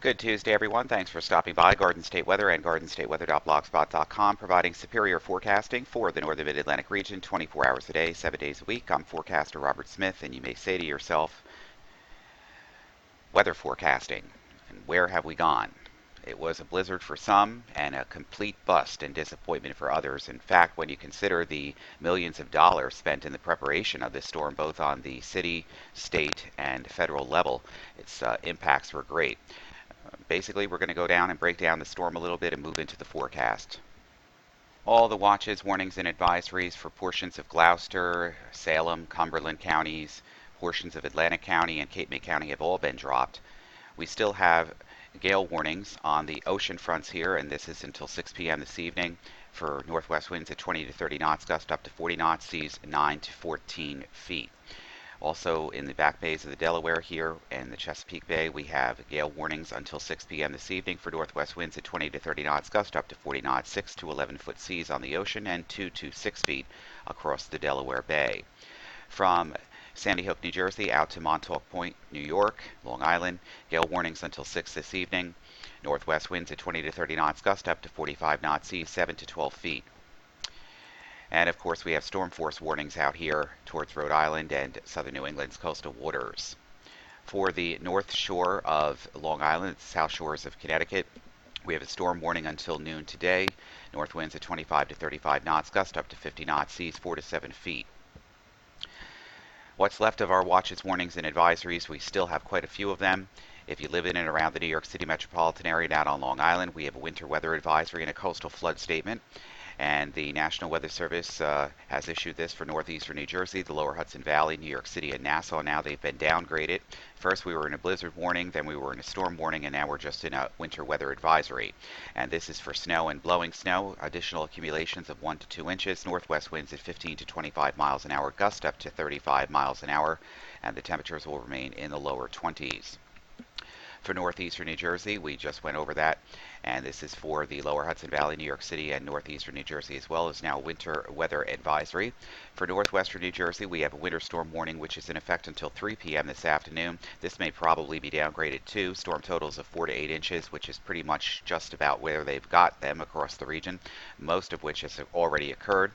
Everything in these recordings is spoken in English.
Good Tuesday, everyone. Thanks for stopping by. Garden State Weather and GardenStateWeather.blogspot.com providing superior forecasting for the northern Mid-Atlantic region 24 hours a day, 7 days a week. I'm forecaster Robert Smith, and you may say to yourself, weather forecasting, and where have we gone? It was a blizzard for some and a complete bust and disappointment for others. In fact, when you consider the millions of dollars spent in the preparation of this storm, both on the city, state, and federal level, its impacts were great. Basically, we're going to go down and break down the storm a little bit and move into the forecast. All the watches, warnings, and advisories for portions of Gloucester, Salem, Cumberland counties, portions of Atlantic County, and Cape May County have all been dropped. We still have gale warnings on the ocean fronts here, and this is until 6 p.m. this evening for northwest winds at 20 to 30 knots, gust up to 40 knots, seas 9 to 14 feet. Also in the back bays of the Delaware here and the Chesapeake Bay, we have gale warnings until 6 p.m. this evening for northwest winds at 20 to 30 knots, gust up to 40 knots, 6 to 11 foot seas on the ocean, and 2 to 6 feet across the Delaware Bay. From Sandy Hook, New Jersey, out to Montauk Point, New York, Long Island, gale warnings until 6 this evening. Northwest winds at 20 to 30 knots, gust up to 45 knots, seas 7 to 12 feet. And of course, we have storm force warnings out here towards Rhode Island and southern New England's coastal waters. For the north shore of Long Island, south shores of Connecticut, we have a storm warning until noon today. North winds at 25 to 35 knots, gust up to 50 knots, seas 4 to 7 feet. What's left of our watches, warnings, and advisories, we still have quite a few of them. If you live in and around the New York City metropolitan area down on Long Island, we have a winter weather advisory and a coastal flood statement. And the National Weather Service has issued this for northeastern New Jersey, the lower Hudson Valley, New York City, and Nassau. Now they've been downgraded. First we were in a blizzard warning, then we were in a storm warning, and now we're just in a winter weather advisory. And this is for snow and blowing snow, additional accumulations of 1 to 2 inches, northwest winds at 15 to 25 miles an hour, gust up to 35 miles an hour, and the temperatures will remain in the lower 20s. For northeastern New Jersey, we just went over that, and this is for the lower Hudson Valley, New York City, and northeastern New Jersey as well as now winter weather advisory. For northwestern New Jersey, we have a winter storm warning which is in effect until 3 p.m. this afternoon. This may probably be downgraded too. Storm totals of 4 to 8 inches, which is pretty much just about where they've got them across the region, most of which has already occurred.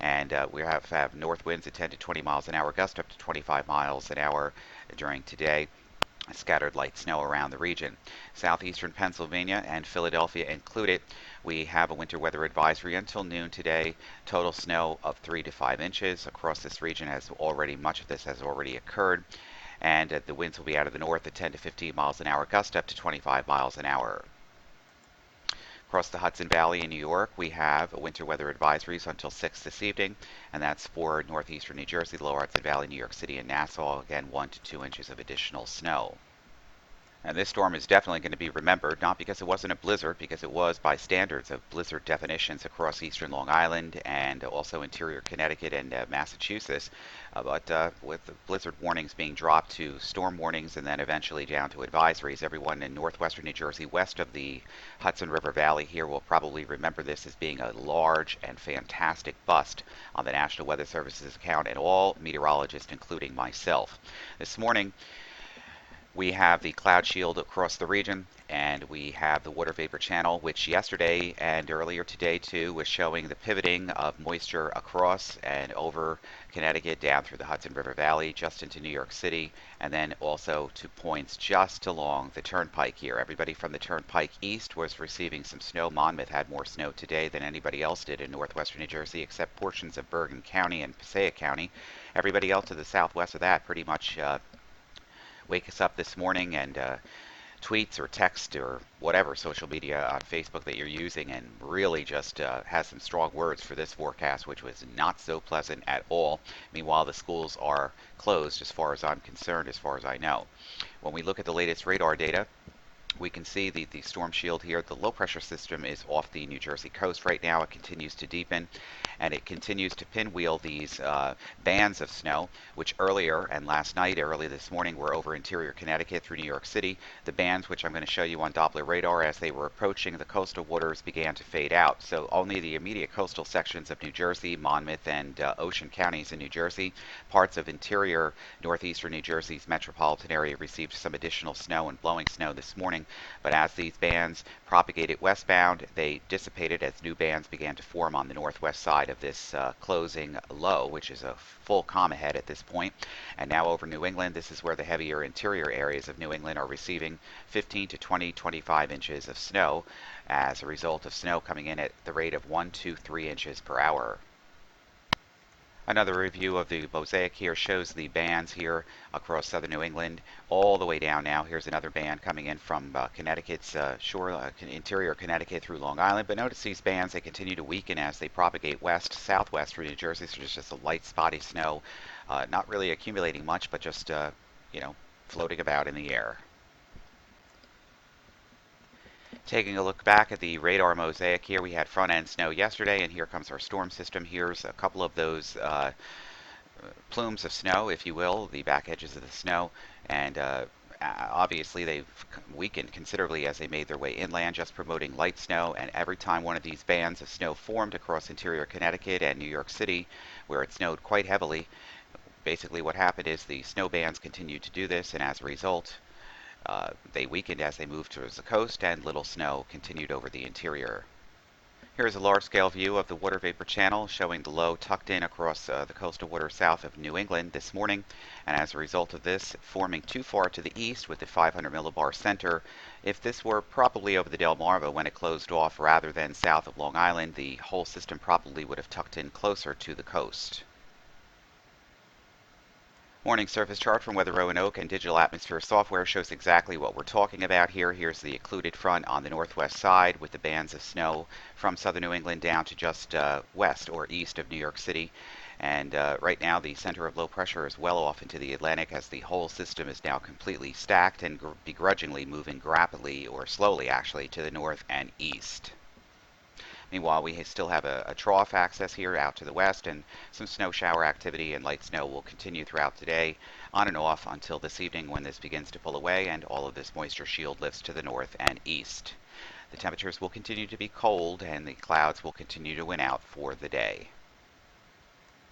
And we have north winds at 10 to 20 miles an hour, gust up to 25 miles an hour during today. Scattered light snow around the region. Southeastern Pennsylvania and Philadelphia included, we have a winter weather advisory until noon today. Total snow of 3 to 5 inches across this region much of this has already occurred. And the winds will be out of the north at 10 to 15 miles an hour, gust up to 25 miles an hour. Across the Hudson Valley in New York, we have winter weather advisories until 6 this evening, and that's for northeastern New Jersey, the lower Hudson Valley, New York City, and Nassau. Again, 1 to 2 inches of additional snow. And this storm is definitely going to be remembered, not because it wasn't a blizzard, because it was by standards of blizzard definitions across eastern Long Island and also interior Connecticut and Massachusetts. But with the blizzard warnings being dropped to storm warnings and then eventually down to advisories, everyone in northwestern New Jersey, west of the Hudson River Valley here, will probably remember this as being a large and fantastic bust on the National Weather Service's account and all meteorologists, including myself. This morning, we have the cloud shield across the region, and we have the water vapor channel, which yesterday and earlier today too was showing the pivoting of moisture across and over Connecticut down through the Hudson River Valley just into New York City, and then also to points just along the turnpike here. Everybody from the turnpike east was receiving some snow. Monmouth had more snow today than anybody else did in northwestern New Jersey, except portions of Bergen County and Passaic County. Everybody else to the southwest of that pretty much wake us up this morning and tweets or text or whatever social media on Facebook that you're using, and really just has some strong words for this forecast, which was not so pleasant at all. Meanwhile, the schools are closed as far as I'm concerned, as far as I know. When we look at the latest radar data, we can see the storm shield here. The low pressure system is off the New Jersey coast right now. It continues to deepen, and it continues to pinwheel these bands of snow, which earlier and last night, early this morning, were over interior Connecticut through New York City. The bands, which I'm going to show you on Doppler radar, as they were approaching the coastal waters, began to fade out. So only the immediate coastal sections of New Jersey, Monmouth, and Ocean counties in New Jersey, parts of interior northeastern New Jersey's metropolitan area received some additional snow and blowing snow this morning. But as these bands propagated westbound, they dissipated as new bands began to form on the northwest side of this closing low, which is a full calm ahead at this point. And now over New England, this is where the heavier interior areas of New England are receiving 15 to 20, 25 inches of snow as a result of snow coming in at the rate of 1, 2, 3 inches per hour. Another review of the mosaic here shows the bands here across southern New England all the way down now. Here's another band coming in from Connecticut's shore, interior Connecticut through Long Island. But notice these bands, they continue to weaken as they propagate west, southwest through New Jersey. So there's just a light spotty snow, not really accumulating much, but just, floating about in the air. Taking a look back at the radar mosaic here, we had front end snow yesterday, and here comes our storm system. Here's a couple of those plumes of snow, if you will, the back edges of the snow, and obviously they've weakened considerably as they made their way inland, just promoting light snow. And every time one of these bands of snow formed across interior Connecticut and New York City, where it snowed quite heavily, basically what happened is the snow bands continued to do this, and as a result, they weakened as they moved towards the coast, and little snow continued over the interior. Here's a large-scale view of the water vapor channel showing the low tucked in across the coastal water south of New England this morning, and as a result of this forming too far to the east with the 500 millibar center. If this were probably over the Delmarva when it closed off rather than south of Long Island, the whole system probably would have tucked in closer to the coast. Morning surface chart from Weather Roanoke and Digital Atmosphere Software shows exactly what we're talking about here. Here's the occluded front on the northwest side with the bands of snow from southern New England down to just west or east of New York City. And right now the center of low pressure is well off into the Atlantic as the whole system is now completely stacked and begrudgingly moving rapidly, or slowly actually, to the north and east. Meanwhile, we still have a trough access here out to the west, and some snow shower activity and light snow will continue throughout today, on and off until this evening when this begins to pull away and all of this moisture shield lifts to the north and east. The temperatures will continue to be cold, and the clouds will continue to win out for the day.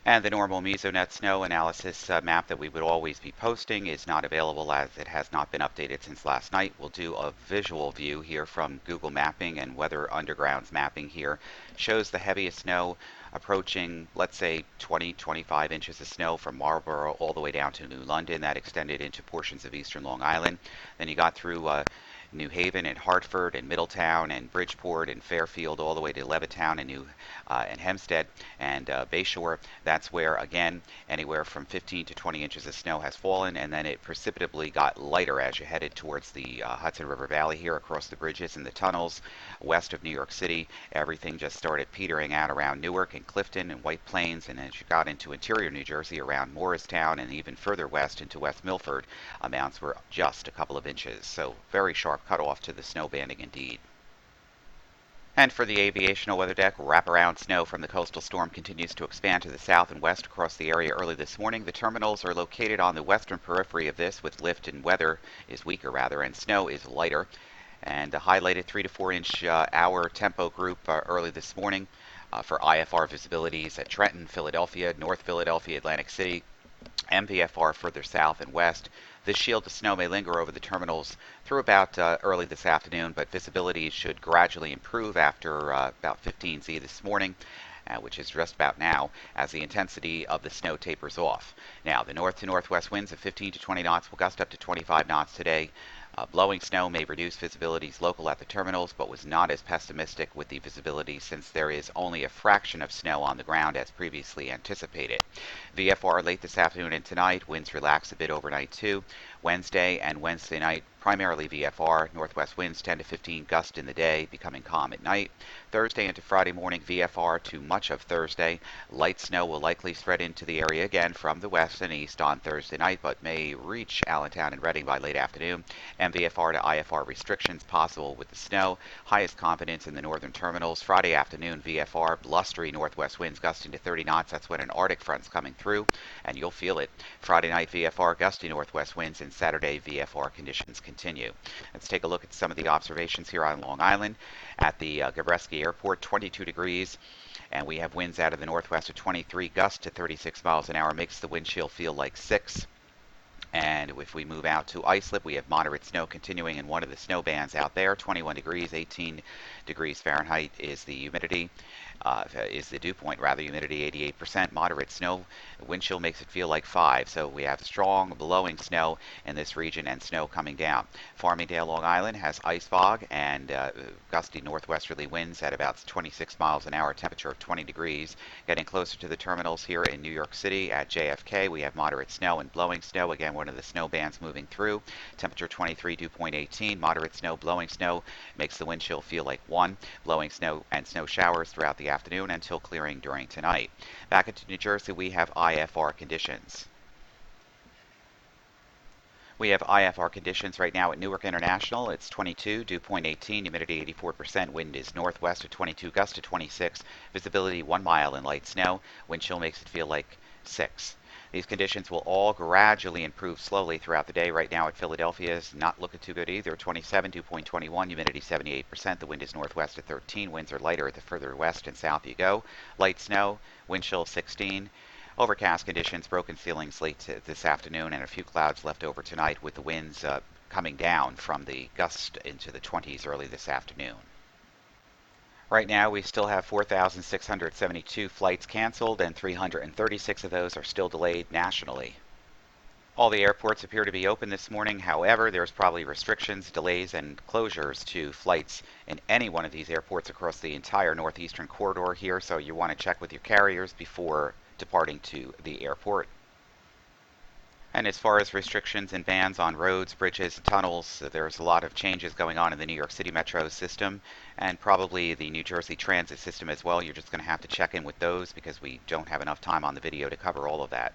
And the normal Mesonet snow analysis map that we would always be posting is not available as it has not been updated since last night. We'll do a visual view here from Google Mapping, and Weather Underground's mapping here shows the heaviest snow approaching, let's say, 20-25 inches of snow from Marlborough all the way down to New London. That extended into portions of eastern Long Island. Then you got through New Haven and Hartford and Middletown and Bridgeport and Fairfield all the way to Levittown and Hempstead and Bayshore. That's where, again, anywhere from 15 to 20 inches of snow has fallen, and then it precipitably got lighter as you headed towards the Hudson River Valley here across the bridges and the tunnels west of New York City. Everything just started petering out around Newark and Clifton and White Plains, and as you got into interior New Jersey around Morristown and even further west into West Milford, amounts were just a couple of inches. So very sharp cutoff to the snow banding indeed. And for the aviational weather deck, wraparound snow from the coastal storm continues to expand to the south and west across the area early this morning. The terminals are located on the western periphery of this, with lift and weather is weaker rather, and snow is lighter. And a highlighted 3 to 4 inch hour tempo group early this morning for IFR visibilities at Trenton, Philadelphia, North Philadelphia, Atlantic City, MVFR further south and west. This shield of snow may linger over the terminals through about early this afternoon, but visibility should gradually improve after about 15 Z this morning, which is just about now, as the intensity of the snow tapers off. Now, the north to northwest winds of 15 to 20 knots will gust up to 25 knots today. Blowing snow may reduce visibilities local at the terminals, but was not as pessimistic with the visibility since there is only a fraction of snow on the ground as previously anticipated. VFR late this afternoon and tonight, winds relax a bit overnight too. Wednesday and Wednesday night primarily VFR. Northwest winds 10 to 15 gusts in the day, becoming calm at night. Thursday into Friday morning, VFR to much of Thursday. Light snow will likely spread into the area again from the west and east on Thursday night, but may reach Allentown and Reading by late afternoon. MVFR to IFR restrictions possible with the snow. Highest confidence in the northern terminals. Friday afternoon, VFR, blustery northwest winds gusting to 30 knots. That's when an Arctic front's coming through, and you'll feel it. Friday night, VFR, gusty northwest winds, and Saturday, VFR conditions continue. Let's take a look at some of the observations here on Long Island. At the Gabreski Airport, 22 degrees, and we have winds out of the northwest of 23, gusts to 36 miles an hour, makes the wind chill feel like 6. And if we move out to Islip, we have moderate snow continuing in one of the snow bands out there. 21 degrees, 18 degrees Fahrenheit is the humidity, is the dew point rather. Humidity 88%. Moderate snow. Wind chill makes it feel like 5. So we have strong blowing snow in this region and snow coming down. Farmingdale, Long Island has ice fog and gusty northwesterly winds at about 26 miles an hour. Temperature of 20 degrees. Getting closer to the terminals here in New York City at JFK, we have moderate snow and blowing snow. Again, one of the snow bands moving through. Temperature 23, dew point 18. Moderate snow, blowing snow makes the wind chill feel like 1. Blowing snow and snow showers throughout the afternoon until clearing during tonight. Back into New Jersey, we have IFR conditions. We have IFR conditions right now at Newark International. It's 22, dew point 18, humidity 84%, wind is northwest at 22, gust to 26, visibility 1 mile in light snow. Wind chill makes it feel like 6. These conditions will all gradually improve slowly throughout the day. Right now at Philadelphia is not looking too good either. 27, dew point 21, humidity 78%. The wind is northwest at 13. Winds are lighter at the further west and south you go. Light snow, wind chill 16. Overcast conditions, broken ceilings late this afternoon, and a few clouds left over tonight with the winds coming down from the gust into the 20s early this afternoon. Right now, we still have 4,672 flights canceled, and 336 of those are still delayed nationally. All the airports appear to be open this morning. However, there's probably restrictions, delays, and closures to flights in any one of these airports across the entire northeastern corridor here, so you want to check with your carriers before departing to the airport. And as far as restrictions and bans on roads, bridges, and tunnels, there's a lot of changes going on in the New York City Metro system and probably the New Jersey Transit system as well. You're just going to have to check in with those because we don't have enough time on the video to cover all of that.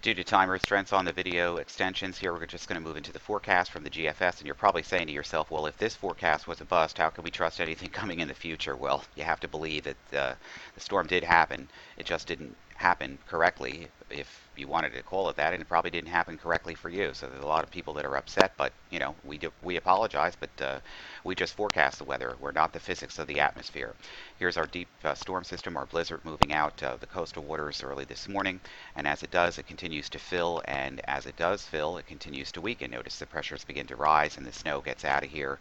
Due to time restraints on the video extensions here, we're just going to move into the forecast from the GFS, and you're probably saying to yourself, well, if this forecast was a bust, how can we trust anything coming in the future? Well, you have to believe that the storm did happen. It just didn't happen correctly, if you wanted to call it that, and it probably didn't happen correctly for you. So there's a lot of people that are upset, but you know, we apologize, but we just forecast the weather. We're not the physics of the atmosphere. Here's our deep storm system, our blizzard moving out of the coastal waters early this morning, and as it does, it continues to fill, and as it does fill, it continues to weaken. Notice the pressures begin to rise and the snow gets out of here,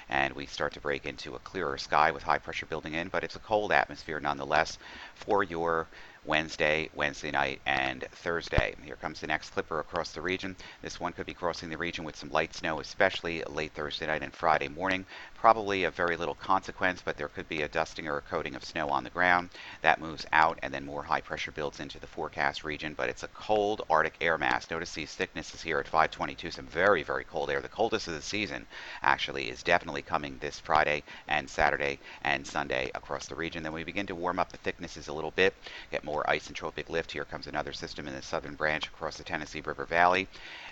and we start to break into a clearer sky with high pressure building in, but it's a cold atmosphere nonetheless for your Wednesday night, and Thursday. Here comes the next clipper across the region. This one could be crossing the region with some light snow, especially late Thursday night and Friday morning. Probably of very little consequence, but there could be a dusting or a coating of snow on the ground. That moves out, and then more high pressure builds into the forecast region, but it's a cold Arctic air mass. Notice these thicknesses here at 522, some very, very cold air. The coldest of the season, actually, is definitely coming this Friday and Saturday and Sunday across the region. Then we begin to warm up the thicknesses a little bit, get more isentropic lift. Here comes another system in the southern branch across the Tennessee River Valley,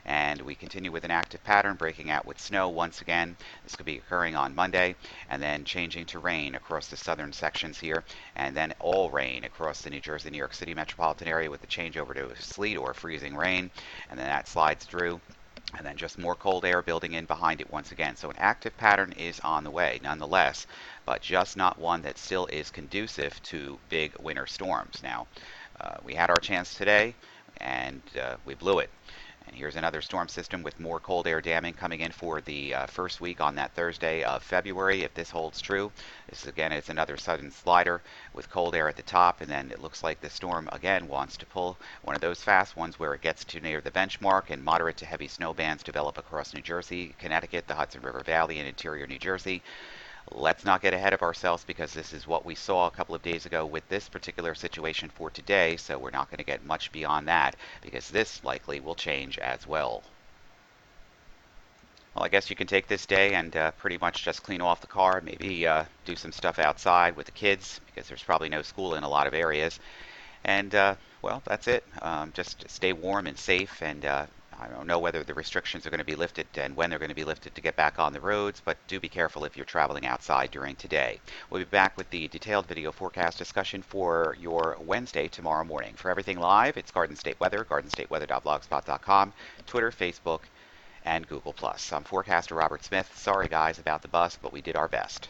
and we continue with an active pattern, breaking out with snow once again. This could be occurring on Monday, and then changing to rain across the southern sections here, and then all rain across the New Jersey, New York City metropolitan area with the changeover to sleet or freezing rain, and then that slides through, and then just more cold air building in behind it once again. So an active pattern is on the way nonetheless, but just not one that still is conducive to big winter storms. Now, we had our chance today, and we blew it. And here's another storm system with more cold air damming coming in for the first week on that Thursday of February, if this holds true. This, again, is another southern slider with cold air at the top, and then it looks like the storm, again, wants to pull one of those fast ones where it gets too near the benchmark, and moderate to heavy snow bands develop across New Jersey, Connecticut, the Hudson River Valley, and interior New Jersey. Let's not get ahead of ourselves, because this is what we saw a couple of days ago with this particular situation for today, so we're not going to get much beyond that, because this likely will change as well. Well, I guess you can take this day and pretty much just clean off the car, maybe do some stuff outside with the kids because there's probably no school in a lot of areas. And well, that's it. Just stay warm and safe. And I don't know whether the restrictions are going to be lifted and when they're going to be lifted to get back on the roads, but do be careful if you're traveling outside during today. We'll be back with the detailed video forecast discussion for your Wednesday tomorrow morning. For everything live, it's Garden State Weather, gardenstateweather.blogspot.com, Twitter, Facebook, and Google+. I'm forecaster Robert Smith. Sorry, guys, about the bus, but we did our best.